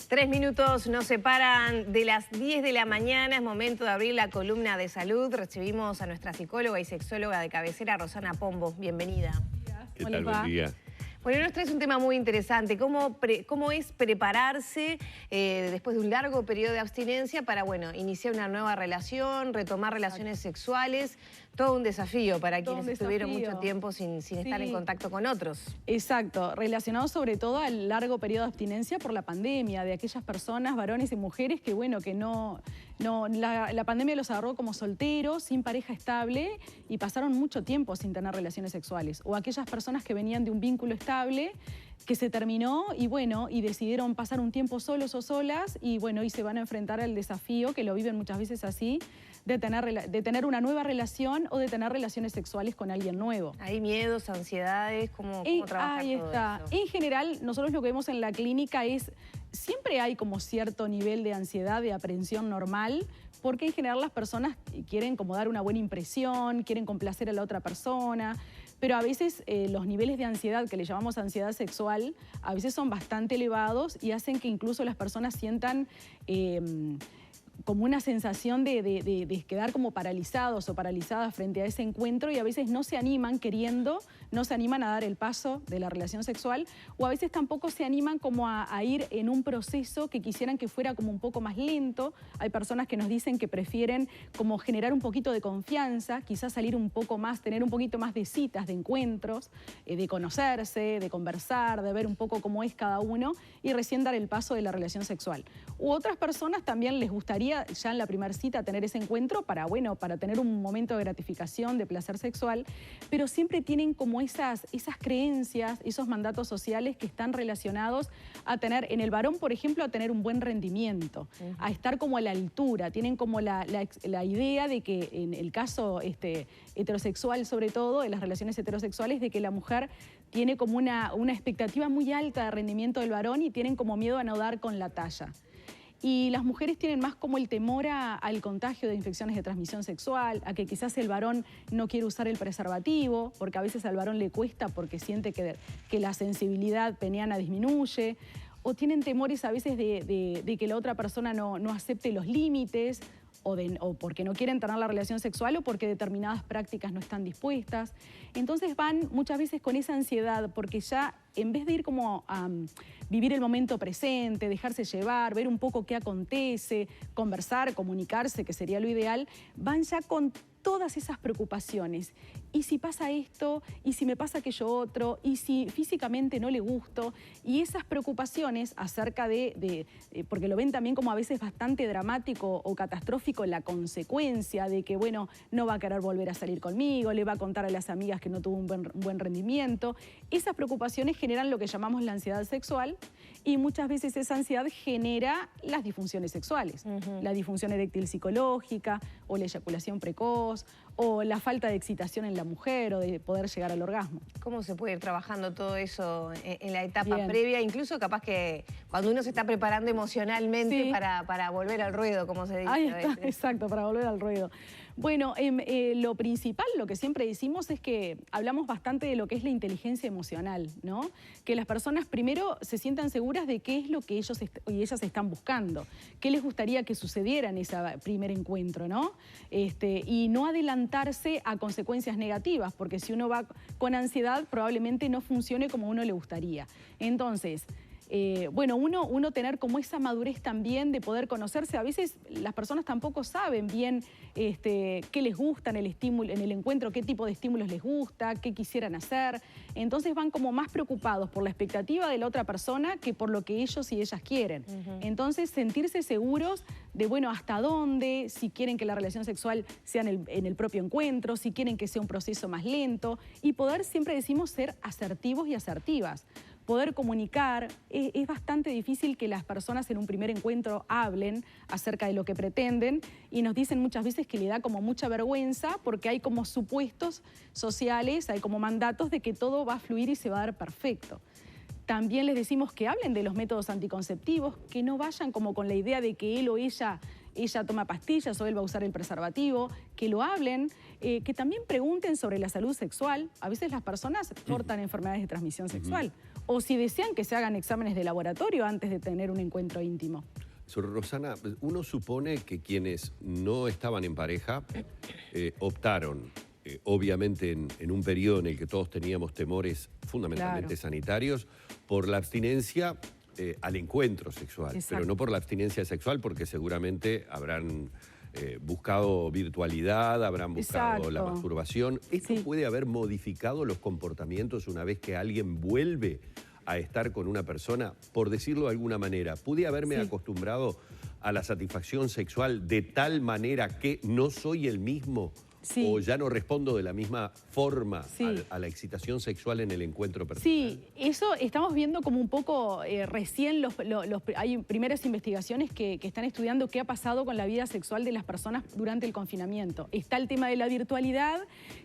Tres minutos nos separan de las 10 de la mañana. Es momento de abrir la columna de salud. Recibimos a nuestra psicóloga y sexóloga de cabecera, Rosana Pombo. Bienvenida. ¿Qué tal? Buen día. Bueno, nos traes un tema muy interesante. ¿Cómo es prepararse después de un largo periodo de abstinencia para, bueno, iniciar una nueva relación, retomar relaciones sexuales? Todo un desafío para quienes estuvieron mucho tiempo sin estar en contacto con otros. Exacto, relacionado sobre todo al largo periodo de abstinencia por la pandemia, de aquellas personas, varones y mujeres que, bueno, que la pandemia los agarró como solteros, sin pareja estable y pasaron mucho tiempo sin tener relaciones sexuales. O aquellas personas que venían de un vínculo estable que se terminó y bueno, y decidieron pasar un tiempo solos o solas y bueno, y se van a enfrentar al desafío, que lo viven muchas veces así, de tener una nueva relación o de tener relaciones sexuales con alguien nuevo. ¿Hay miedos, ansiedades? ¿Cómo trabajar ahí todo está. eso? En general, nosotros lo que vemos en la clínica es, siempre hay como cierto nivel de ansiedad, de aprensión normal, porque en general las personas quieren como dar una buena impresión, quieren complacer a la otra persona, pero a veces los niveles de ansiedad, que le llamamos ansiedad sexual, a veces son bastante elevados y hacen que incluso las personas sientan como una sensación de quedar como paralizados o paralizadas frente a ese encuentro y a veces no se animan no se animan a dar el paso de la relación sexual o a veces tampoco se animan como a ir en un proceso que quisieran que fuera como un poco más lento. Hay personas que nos dicen que prefieren como generar un poquito de confianza, quizás salir un poco más, tener un poquito más de citas, de encuentros, de conocerse, de conversar, de ver un poco cómo es cada uno y recién dar el paso de la relación sexual. U otras personas también les gustaría ya en la primera cita tener ese encuentro para tener un momento de gratificación, de placer sexual, pero siempre tienen como esas creencias, esos mandatos sociales que están relacionados a tener, en el varón, por ejemplo, a tener un buen rendimiento, a estar como a la altura. Tienen como la idea de que en el caso heterosexual, sobre todo, en las relaciones heterosexuales, de que la mujer tiene como una expectativa muy alta de rendimiento del varón y tienen como miedo a no dar con la talla. Y las mujeres tienen más como el temor al contagio de infecciones de transmisión sexual, a que quizás el varón no quiere usar el preservativo, porque a veces al varón le cuesta porque siente que la sensibilidad peniana disminuye, o tienen temores a veces de que la otra persona no acepte los límites, o porque no quieren tener la relación sexual o porque determinadas prácticas no están dispuestas. Entonces van muchas veces con esa ansiedad porque ya en vez de ir como a vivir el momento presente, dejarse llevar, ver un poco qué acontece, conversar, comunicarse, que sería lo ideal, van ya con todas esas preocupaciones. ¿Y si pasa esto? ¿Y si me pasa aquello otro? ¿Y si físicamente no le gusto? Y esas preocupaciones acerca porque lo ven también como a veces bastante dramático o catastrófico la consecuencia de que, bueno, no va a querer volver a salir conmigo, le va a contar a las amigas que no tuvo un buen rendimiento. Esas preocupaciones generan lo que llamamos la ansiedad sexual y muchas veces esa ansiedad genera las disfunciones sexuales. La disfunción eréctil psicológica o la eyaculación precoz o la falta de excitación en la mujer o de poder llegar al orgasmo. ¿Cómo se puede ir trabajando todo eso en la etapa previa? Incluso capaz que cuando uno se está preparando emocionalmente para volver al ruedo, como se dice. Ahí está, exacto, para volver al ruedo. Bueno, lo principal, lo que siempre decimos es que hablamos bastante de lo que es la inteligencia emocional, ¿no? Que las personas primero se sientan seguras de qué es lo que ellos y ellas están buscando, qué les gustaría que sucediera en ese primer encuentro, ¿no? Y no adelantarse a consecuencias negativas, porque si uno va con ansiedad probablemente no funcione como a uno le gustaría. Entonces, bueno, uno tener como esa madurez también de poder conocerse. A veces las personas tampoco saben bien qué les gusta en el encuentro, qué tipo de estímulos les gusta, qué quisieran hacer. Entonces van como más preocupados por la expectativa de la otra persona que por lo que ellos y ellas quieren. Entonces sentirse seguros de, bueno, hasta dónde, si quieren que la relación sexual sea en el propio encuentro, si quieren que sea un proceso más lento y poder, siempre decimos, ser asertivos y asertivas. Poder comunicar, es bastante difícil que las personas en un primer encuentro hablen acerca de lo que pretenden y nos dicen muchas veces que le da como mucha vergüenza porque hay como supuestos sociales, hay como mandatos de que todo va a fluir y se va a dar perfecto. También les decimos que hablen de los métodos anticonceptivos, que no vayan como con la idea de que él o ella toma pastillas o él va a usar el preservativo, que lo hablen, que también pregunten sobre la salud sexual. A veces las personas portan enfermedades de transmisión sexual. O si desean que se hagan exámenes de laboratorio antes de tener un encuentro íntimo. Rosana, uno supone que quienes no estaban en pareja optaron, obviamente en un periodo en el que todos teníamos temores fundamentalmente sanitarios, por la abstinencia al encuentro sexual. Exacto. Pero no por la abstinencia sexual, porque seguramente habrán buscado virtualidad, habrán buscado la masturbación. ¿Esto puede haber modificado los comportamientos una vez que alguien vuelve a estar con una persona? Por decirlo de alguna manera, ¿pude haberme acostumbrado a la satisfacción sexual de tal manera que no soy el mismo? ¿O ya no respondo de la misma forma a la excitación sexual en el encuentro personal? Sí, eso estamos viendo como un poco recién hay primeras investigaciones que están estudiando qué ha pasado con la vida sexual de las personas durante el confinamiento. Está el tema de la virtualidad,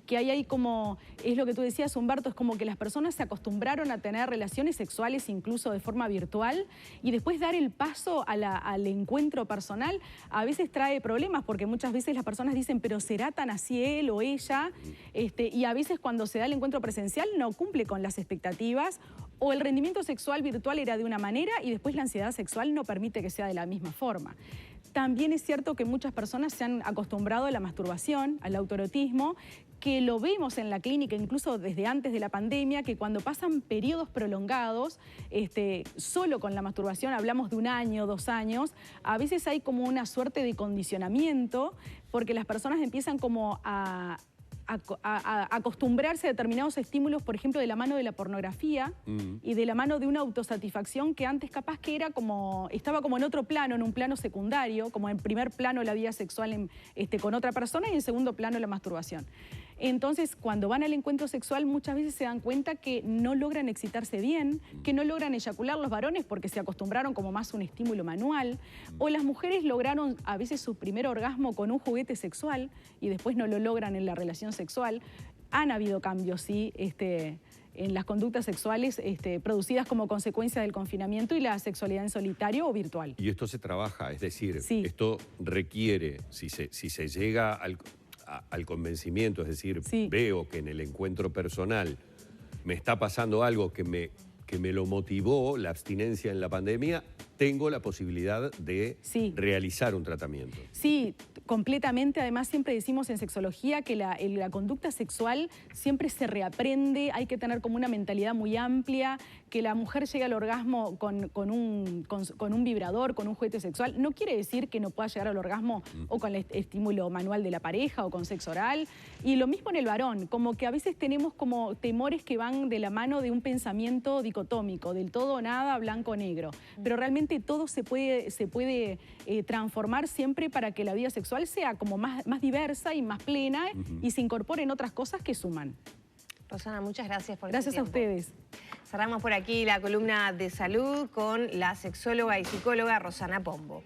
que ahí hay como, es lo que tú decías, Humberto, es como que las personas se acostumbraron a tener relaciones sexuales incluso de forma virtual, y después dar el paso al encuentro personal a veces trae problemas, porque muchas veces las personas dicen, pero ¿será tan así él o ella? Y a veces cuando se da el encuentro presencial no cumple con las expectativas, o el rendimiento sexual virtual era de una manera y después la ansiedad sexual no permite que sea de la misma forma. También es cierto que muchas personas se han acostumbrado a la masturbación, al autoerotismo, que lo vemos en la clínica incluso desde antes de la pandemia, que cuando pasan periodos prolongados, solo con la masturbación, hablamos de 1 año, 2 años, a veces hay como una suerte de condicionamiento, porque las personas empiezan como a acostumbrarse a determinados estímulos, por ejemplo, de la mano de la pornografía y de la mano de una autosatisfacción que antes capaz que era estaba como en otro plano, en un plano secundario, como en primer plano la vida sexual con otra persona y en segundo plano la masturbación. Entonces, cuando van al encuentro sexual, muchas veces se dan cuenta que no logran excitarse bien, que no logran eyacular los varones porque se acostumbraron como más a un estímulo manual, o las mujeres lograron a veces su primer orgasmo con un juguete sexual y después no lo logran en la relación sexual. Han habido cambios, sí, en las conductas sexuales producidas como consecuencia del confinamiento y la sexualidad en solitario o virtual. Y esto se trabaja, es decir, esto requiere, si se llega al convencimiento, es decir, veo que en el encuentro personal me está pasando algo que me lo motivó, la abstinencia en la pandemia, tengo la posibilidad de realizar un tratamiento. Sí, completamente. Además, siempre decimos en sexología que la conducta sexual siempre se reaprende, hay que tener como una mentalidad muy amplia, que la mujer llegue al orgasmo con un vibrador, con un juguete sexual. No quiere decir que no pueda llegar al orgasmo o con el estímulo manual de la pareja o con sexo oral. Y lo mismo en el varón, como que a veces tenemos como temores que van de la mano de un pensamiento dicotómico, del todo o nada, blanco o negro. Pero realmente todo se puede transformar siempre para que la vida sexual sea como más diversa y más plena y se incorporen otras cosas que suman. Rosana, muchas gracias por Gracias a ustedes. Cerramos por aquí la columna de salud con la sexóloga y psicóloga Rosana Pombo.